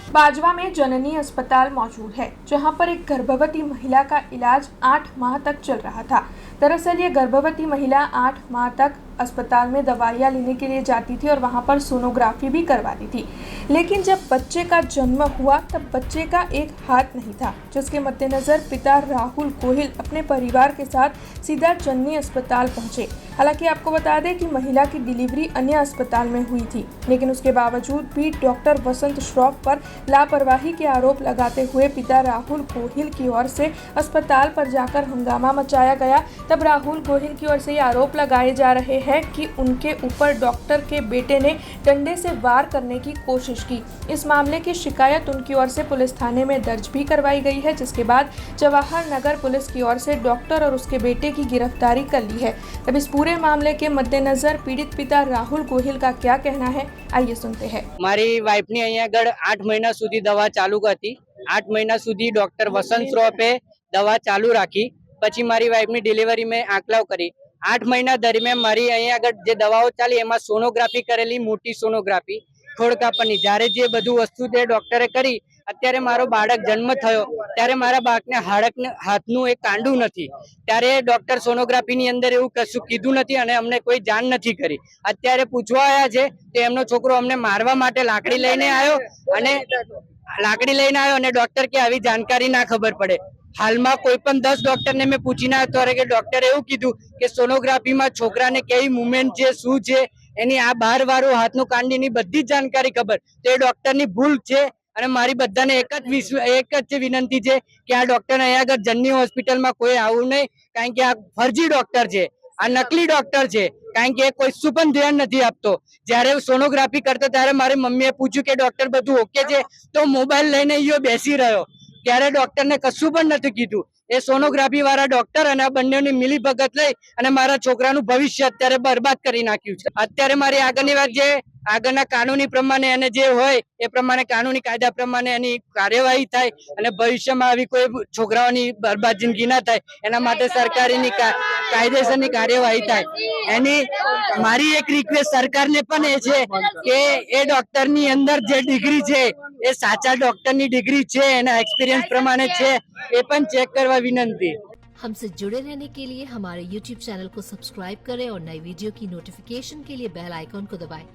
बाजवा में जननी अस्पताल मौजूद है, जहां पर एक गर्भवती महिला का इलाज 8 माह तक चल रहा था। दरअसल ये गर्भवती महिला 8 माह तक अस्पताल में दवाइयाँ लेने के लिए जाती थी और वहां पर सोनोग्राफी भी करवाती थी। लेकिन जब बच्चे का जन्म हुआ तब बच्चे का एक हाथ नहीं था, जिसके मद्देनजर पिता राहुल गोहिल अपने परिवार के साथ सीधा जननी अस्पताल पहुंचे। हालांकि आपको बता दें कि महिला की डिलीवरी अन्य अस्पताल में हुई थी, लेकिन उसके बावजूद भी डॉक्टर वसंत श्रॉफ पर लापरवाही के आरोप लगाते हुए पिता राहुल गोहिल की ओर से अस्पताल पर जाकर हंगामा मचाया गया। तब राहुल गोहिल की ओर से ये आरोप लगाए जा रहे हैं कि उनके ऊपर डॉक्टर के बेटे ने डंडे से वार करने की कोशिश की। इस मामले की शिकायत उनकी ओर से पुलिस थाने में दर्ज भी करवाई गई है, जिसके बाद जवाहर नगर पुलिस की ओर से डॉक्टर और उसके बेटे की गिरफ्तारी कर ली है। अब इस पूरे मामले के मद्देनजर पीड़ित पिता राहुल गोहिल का क्या कहना है, आइए सुनते हैं। મારી વાઇફની અહીંયા આગળ 8 મહિના સુધી દવા ચાલુ હતી। 8 મહિના સુધી ડોક્ટર વસંત શ્રોફે દવા ચાલુ રાખી। પછી મારી વાઇફની ડિલિવરી મેં આંકલાવ કરી। 8 મહિના દરમિયાન મારી અહીંયા આગળ જે દવાઓ ચાલી એમાં સોનોગ્રાફી કરેલી, મોટી સોનોગ્રાફી ખોડકાપણની, જ્યારે જે બધું વસ્તુ તે ડોક્ટરે કરી। અત્યારે મારો બાળક જન્મ થયો ત્યારે મારા બાળકને હાથનું એક કાંડું નથી, ત્યારે ડોક્ટર સોનોગ્રાફીની અંદર એવું કશું કીધું નથી અને અમને કોઈ જાણ નથી કરી। અત્યારે પૂછવા આવ્યા છે તો એમનો છોકરો અમને મારવા માટે લાકડી લઈને આવ્યો અને ડોક્ટર કે આવી जानकारी ના ખબર પડે। હાલમાં કોઈ પણ 10 ડોક્ટરને મેં પૂછીને આવ્યો ત્યારે કે ડોક્ટરે એવું કીધું કે સોનોગ્રાફીમાં છોકરાને કેવી મુવમેન્ટ છે, શું છે, એની આ બહાર વાળું હાથનું કાંડીની બધી જ જાણકારી ખબર। તો એ ડોક્ટરની ભૂલ છે અને મારી બધાને એક જ વિનંતી છે કે આ ડોક્ટર અહીંયા આગળ જનની હોસ્પિટલમાં કોઈ આવું નહીં, કારણ કે આ ફરજી ડોક્ટર છે, આ નકલી ડોક્ટર છે, કારણ કે કોઈ પણ ધ્યાન નથી આપતો। જ્યારે સોનોગ્રાફી કરતો ત્યારે મારી મમ્મીએ પૂછ્યું કે ડોક્ટર બધું ઓકે છે, તો મોબાઈલ લઈને ઈયો બેસી રહ્યો, ત્યારે ડોક્ટરને કશું પણ નથી કીધું। એ સોનોગ્રાફી વાળા ડોક્ટર અને આ બંનેની મિલીભગત લઈ અને મારા છોકરાનું ભવિષ્ય અત્યારે બરબાદ કરી નાખ્યું છે। અત્યારે મારી આગળની વાત જે આગળના કાનૂની પ્રમાણે અને જે હોય એ પ્રમાણે કાનૂની કાયદા પ્રમાણે એની કાર્યવાહી થાય અને ભવિષ્યમાં આવી કોઈ છોકરાઓની બરબાદ જિંદગી ના થાય એના માટે સરકારની કાયદેસરની કાર્યવાહી થાય। એની મારી એક રિક્વેસ્ટ સરકારને પણ એ છે કે એ ડોક્ટરની અંદર જે ડિગ્રી છે એ સાચા ડોક્ટરની ડિગ્રી છે, એના एक्सपीरियंस प्रमाणे છે, એ પણ चेक करवा विनंती। हमसे जुड़े रहने के लिए हमारे YouTube चैनल को सब्सक्राइब करें और नई वीडियो की नोटिफिकेशन के लिए बेल आइकॉन को दबाएं।